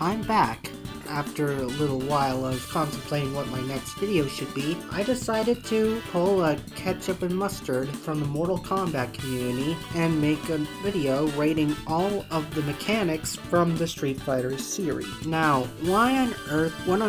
I'm back. After a little while of contemplating what my next video should be, I decided to pull a ketchup and mustard from the Mortal Kombat community and make a video rating all of the mechanics from the Street Fighter series. Now, what on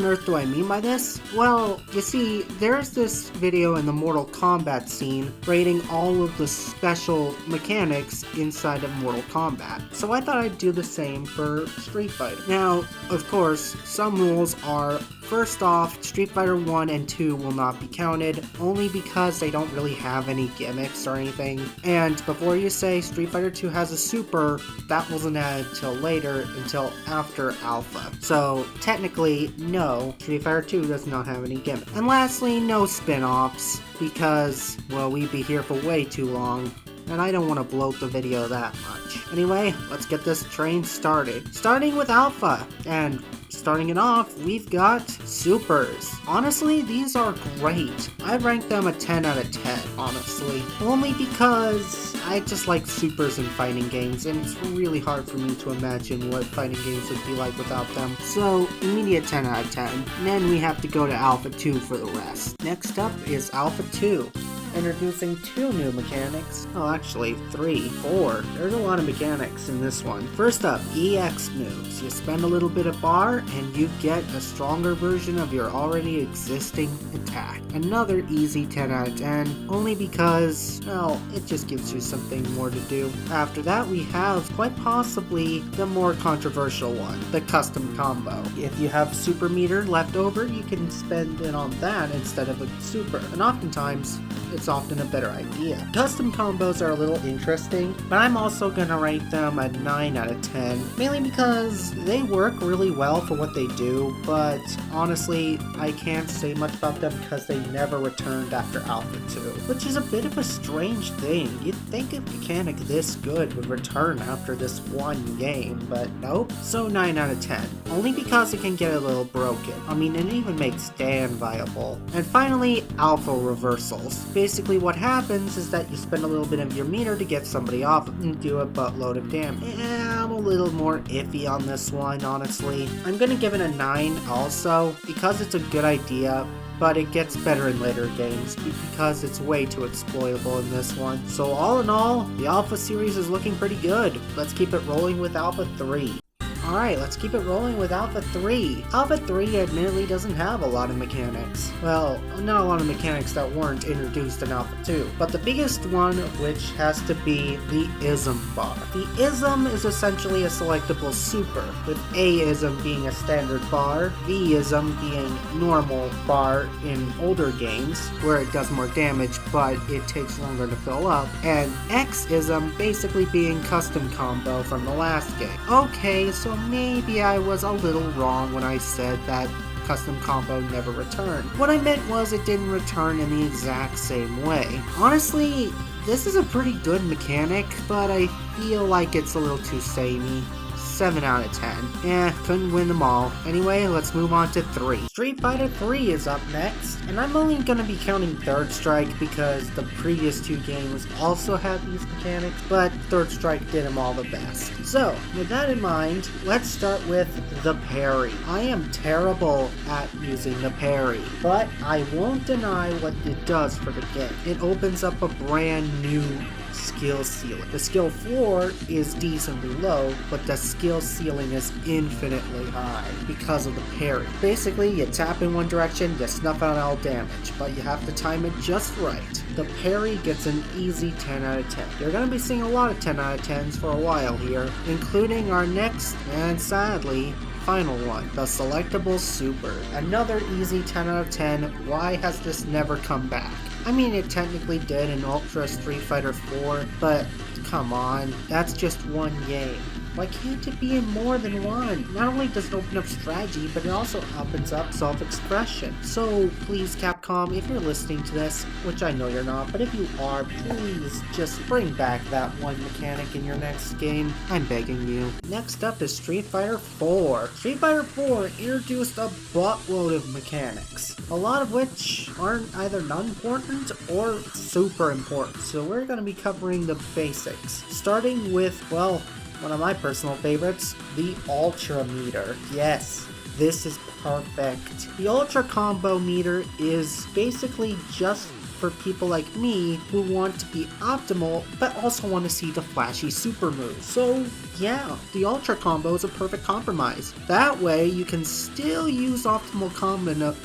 earth do I mean by this? Well, you see, there's this video in the Mortal Kombat scene rating all of the special mechanics inside of Mortal Kombat. So I thought I'd do the same for Street Fighter. Now, of course, some rules are, first off, Street Fighter 1 and 2 will not be counted, only because they don't really have any gimmicks or anything. And before you say Street Fighter 2 has a super, that wasn't added till later, until after Alpha. So technically, no, Street Fighter 2 does not have any gimmicks. And lastly, no spin-offs, because, well, we'd be here for way too long, and I don't want to bloat the video that much. Anyway, let's get this train started. Starting with Alpha, and starting it off, we've got Supers. Honestly, these are great. I rank them a 10 out of 10, honestly. Only because I just like Supers in fighting games, and it's really hard for me to imagine what fighting games would be like without them. So, immediate 10 out of 10. And then we have to go to Alpha 2 for the rest. Next up is Alpha 2. Introducing 2 new mechanics. Oh, actually 3, 4. There's a lot of mechanics in this one. First up, EX moves. You spend a little bit of bar and you get a stronger version of your already existing attack. Another easy 10 out of 10, only because, well, it just gives you something more to do. After that, we have quite possibly the more controversial one, the custom combo. If you have super meter left over, you can spend it on that instead of a super. And oftentimes, it's often a better idea. Custom combos are a little interesting, but I'm also gonna rate them a 9 out of 10, mainly because they work really well for what they do, but honestly, I can't say much about them because they never returned after Alpha 2, which is a bit of a strange thing. You'd think a mechanic this good would return after this one game, but nope. So 9 out of 10, only because it can get a little broken. I mean, it even makes Dan viable. And finally, Alpha reversals. Basically what happens is that you spend a little bit of your meter to get somebody off and do a buttload of damage. I'm a little more iffy on this one, honestly. I'm gonna give it a 9 also, because it's a good idea, but it gets better in later games because it's way too exploitable in this one. So all in all, the Alpha series is looking pretty good. Let's keep it rolling with Alpha 3. Alright, let's keep it rolling with Alpha 3. Alpha 3 admittedly doesn't have a lot of mechanics. Well, not a lot of mechanics that weren't introduced in Alpha 2. But the biggest one of which has to be the Ism bar. The Ism is essentially a selectable super, with A-Ism being a standard bar, V-Ism being normal bar in older games, where it does more damage but it takes longer to fill up, and X-Ism basically being custom combo from the last game. Okay, so maybe I was a little wrong when I said that custom combo never returned. What I meant was it didn't return in the exact same way. Honestly, this is a pretty good mechanic, but I feel like it's a little too samey. 7 out of 10. Couldn't win them all. Anyway, let's move on to 3. Street Fighter 3 is up next, and I'm only gonna be counting Third Strike because the previous 2 games also had these mechanics, but Third Strike did them all the best. So, with that in mind, let's start with the parry. I am terrible at using the parry, but I won't deny what it does for the game. It opens up a brand new skill ceiling. The skill floor is decently low, but the skill ceiling is infinitely high because of the parry. Basically, you tap in one direction, you snuff out all damage, but you have to time it just right. The parry gets an easy 10 out of 10. You're going to be seeing a lot of 10 out of 10s for a while here, including our next, and sadly, final one, the selectable super. Another easy 10 out of 10. Why has this never come back? I mean, it technically did in Ultra Street Fighter 4, but come on, that's just one game. Why can't it be in more than one? Not only does it open up strategy, but it also opens up self-expression. So please, Capcom, if you're listening to this, which I know you're not, but if you are, please just bring back that one mechanic in your next game. I'm begging you. Next up is Street Fighter 4. Street Fighter 4 introduced a buttload of mechanics, a lot of which aren't either non-important or super important. So we're going to be covering the basics, starting with, well, one of my personal favorites, the Ultra Meter. Yes, this is perfect. The Ultra Combo Meter is basically just for people like me who want to be optimal but also want to see the flashy super moves. So yeah, the Ultra Combo is a perfect compromise. That way you can still use optimal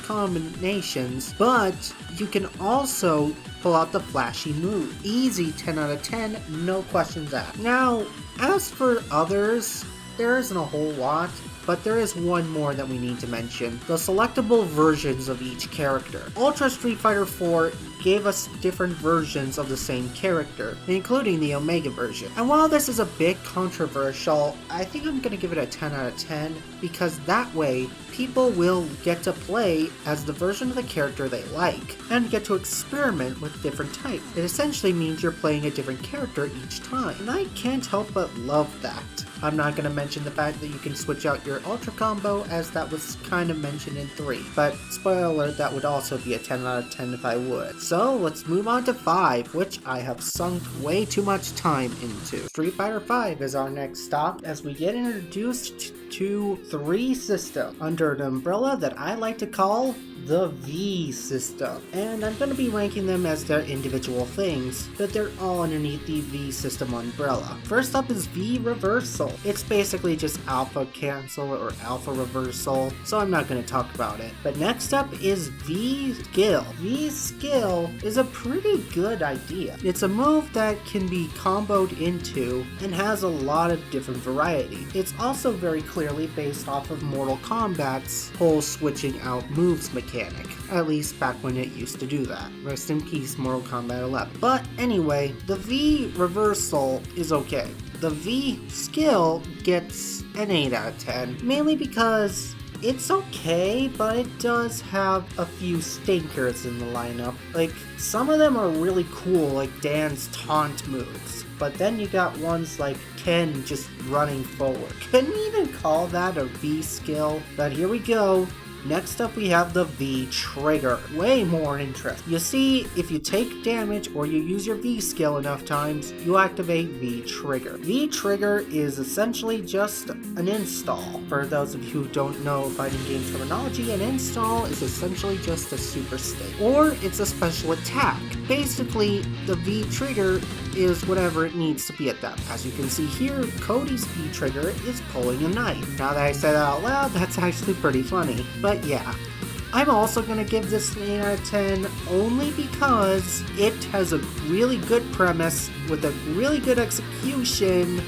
combinations, but you can also pull out the flashy move. Easy 10 out of 10, no questions asked. Now, as for others, there isn't a whole lot, but there is one more that we need to mention. The selectable versions of each character. Ultra Street Fighter 4 gave us different versions of the same character, including the Omega version. And while this is a bit controversial, I think I'm gonna give it a 10 out of 10, because that way, people will get to play as the version of the character they like, and get to experiment with different types. It essentially means you're playing a different character each time, and I can't help but love that. I'm not going to mention the fact that you can switch out your Ultra Combo, as that was kind of mentioned in 3, but spoiler alert, that would also be a 10 out of 10 if I would. So let's move on to 5, which I have sunk way too much time into. Street Fighter 5 is our next stop as we get introduced to 3 systems under an umbrella that I like to call the V system. And I'm going to be ranking them as their individual things, but they're all underneath the V system umbrella. First up is V Reversal. It's basically just alpha cancel or alpha reversal, so I'm not going to talk about it. But next up is V Skill. V Skill is a pretty good idea. It's a move that can be comboed into and has a lot of different variety. It's also very clearly based off of Mortal Kombat's whole switching out moves mechanic, at least back when it used to do that. Rest in peace, Mortal Kombat 11. But anyway, the V Reversal is okay. The V Skill gets an 8 out of 10, mainly because it's okay, but it does have a few stinkers in the lineup. Like, some of them are really cool, like Dan's taunt moves, but then you got ones like Ken just running forward. Couldn't even call that a V skill, but here we go. Next up we have the V Trigger. Way more interesting. You see, if you take damage or you use your V skill enough times, you activate V Trigger. V Trigger is essentially just an install. For those of you who don't know fighting game terminology, an install is essentially just a super state. Or it's a special attack. Basically, the V Trigger is whatever it needs to be at that. As you can see here, Cody's V Trigger is pulling a knife. Now that I said that out loud, that's actually pretty funny. But yeah, I'm also going to give this an 8 out of 10 only because it has a really good premise with a really good execution,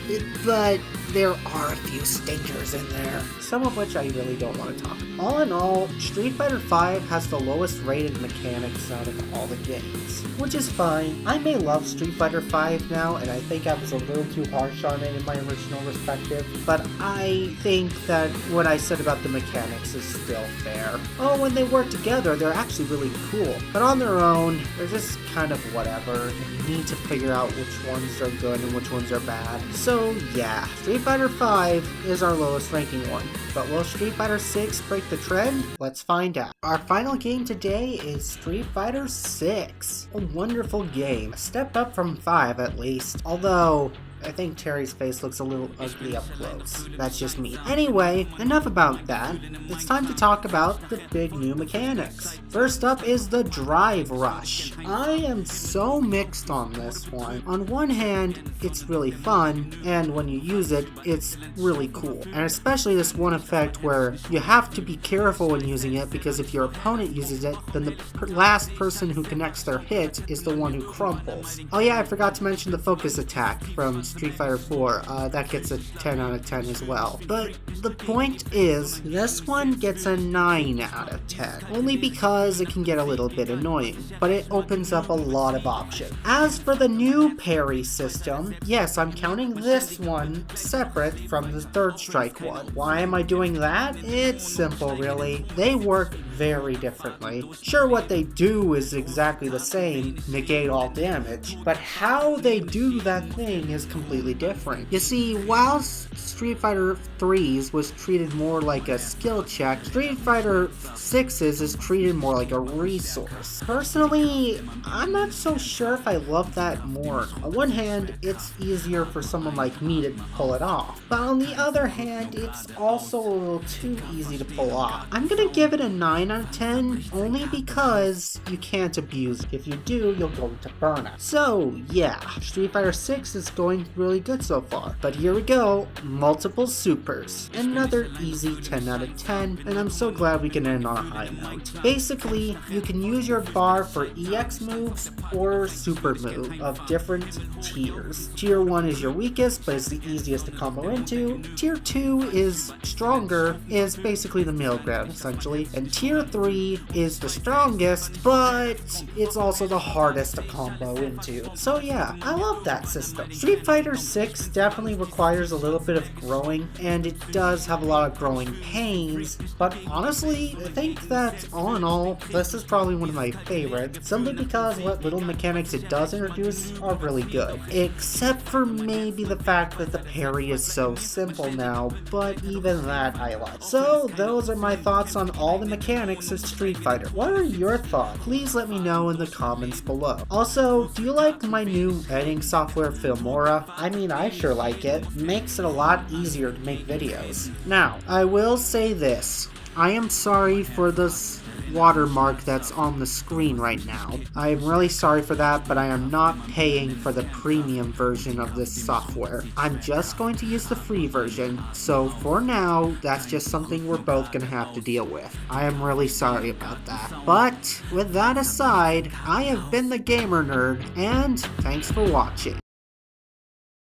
but there are a few stinkers in there, some of which I really don't want to talk about. All in all, Street Fighter V has the lowest rated mechanics out of all the games, which is fine. I may love Street Fighter V now, and I think I was a little too harsh on it in my original perspective, but I think that what I said about the mechanics is still fair. Oh, when they work together, they're actually really cool, but on their own, they're just kind of whatever, and you need to figure out which ones are good and which ones are bad. So yeah, Street Fighter V is our lowest ranking one, but will Street Fighter 6 break the trend? Let's find out. Our final game today is Street Fighter 6. A wonderful game. A step up from 5 at least, although I think Terry's face looks a little ugly up close. That's just me. Anyway, enough about that. It's time to talk about the big new mechanics. First up is the Drive Rush. I am so mixed on this one. On one hand, it's really fun, and when you use it, it's really cool. And especially this one effect where you have to be careful when using it, because if your opponent uses it, then the last person who connects their hit is the one who crumples. Oh yeah, I forgot to mention the focus attack from Street Fighter 4, that gets a 10 out of 10 as well. But the point is, this one gets a 9 out of 10, only because it can get a little bit annoying, but it opens up a lot of options. As for the new parry system, yes, I'm counting this one separate from the Third Strike one. Why am I doing that? It's simple, really. They work very differently. Sure, what they do is exactly the same, negate all damage, but how they do that thing is completely completely different. You see, while Street Fighter 3's was treated more like a skill check, Street Fighter 6's is treated more like a resource. Personally, I'm not so sure if I love that more. On one hand, it's easier for someone like me to pull it off, but on the other hand, it's also a little too easy to pull off. I'm gonna give it a 9 out of 10, only because you can't abuse it. If you do, you'll go to burnout. So yeah, Street Fighter 6 is going really good so far. But here we go, multiple supers. Another easy 10 out of 10, and I'm so glad we can end on a high note. Basically, you can use your bar for EX moves or super move of different tiers. Tier 1 is your weakest, but it's the easiest to combo into. Tier 2 is stronger, is basically the middle ground essentially. And Tier 3 is the strongest, but it's also the hardest to combo into. So yeah, I love that system. Street Fighter 6 definitely requires a little bit of growing, and it does have a lot of growing pains, but honestly, I think that all in all, this is probably one of my favorites, simply because what little mechanics it does introduce are really good. Except for maybe the fact that the parry is so simple now, but even that I like. So those are my thoughts on all the mechanics of Street Fighter. What are your thoughts? Please let me know in the comments below. Also, do you like my new editing software Filmora? I mean, I sure like it. It makes it a lot easier to make videos. Now, I will say this. I am sorry for this watermark that's on the screen right now. I am really sorry for that, but I am not paying for the premium version of this software. I'm just going to use the free version, so for now, that's just something we're both gonna have to deal with. I am really sorry about that. But with that aside, I have been the Gamer Nerd, and thanks for watching.